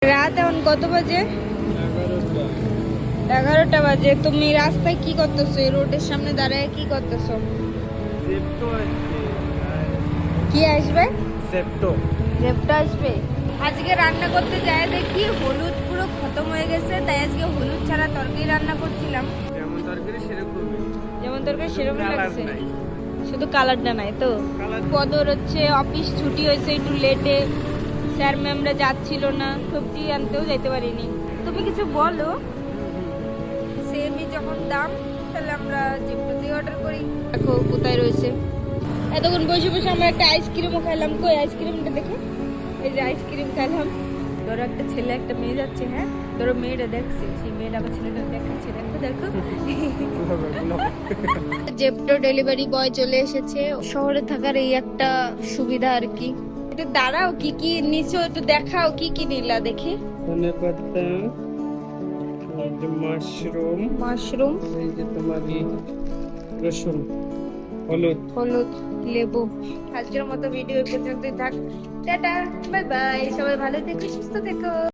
রাত এখন কত বাজে? 11টা বাজে। তুমি রাস্তায় কি করতেছো? এই রোডের সামনে দাঁড়ায় কি করতেছো? কি আসবে? জেপ্টো আসবে। আজকে রান্না করতে যায় দেখি হলুদ পুরো খতম হয়ে গেছে, তাই আজকে হলুদ ছাড়া তরকারি রান্না করছিলাম। যেমন তরকারি সেরকমই কালার লাগছে, নাই। শুধু কালারটা নাই তো। পদর হচ্ছে অফিস ছুটি হয়েছে একটু লেটে, স্যার ম্যামরা যাচ্ছিল না, সবজি আনতেও যাইতে পারিনি। তুমি কিছু বলো, সেমই যখন দাম তাহলে আমরা জিপটোতে অর্ডার করি। দেখো কোথায় রয়েছে। এতক্ষণ বসে বসে আমরা একটা আইসক্রিমও খাইলাম। কই আইসক্রিমটা দেখে? এই যে আইসক্রিম খাইলাম। ধরো একটা ছেলে একটা মেয়ে যাচ্ছে, হ্যাঁ ধরো মেয়েটা দেখছে, সেই মেয়েটা আবার ছেলেটা দেখাচ্ছে, দেখো দেখো। জেপ্টো ডেলিভারি বয় চলে এসেছে। শহরে থাকার এই একটা সুবিধা আর কি। একটু দাঁড়াও, কি কি নিচে একটু দেখাও, কি কি নিলা দেখি। ধনেপাতা, মাশরুম, এই যে তোমার রসুন, হলুদ, লেবু। আজকের মতো ভিডিও পর্যন্তই থাক। Tata, bye bye. সবাই ভালো থেকো, সুস্থ থেকো।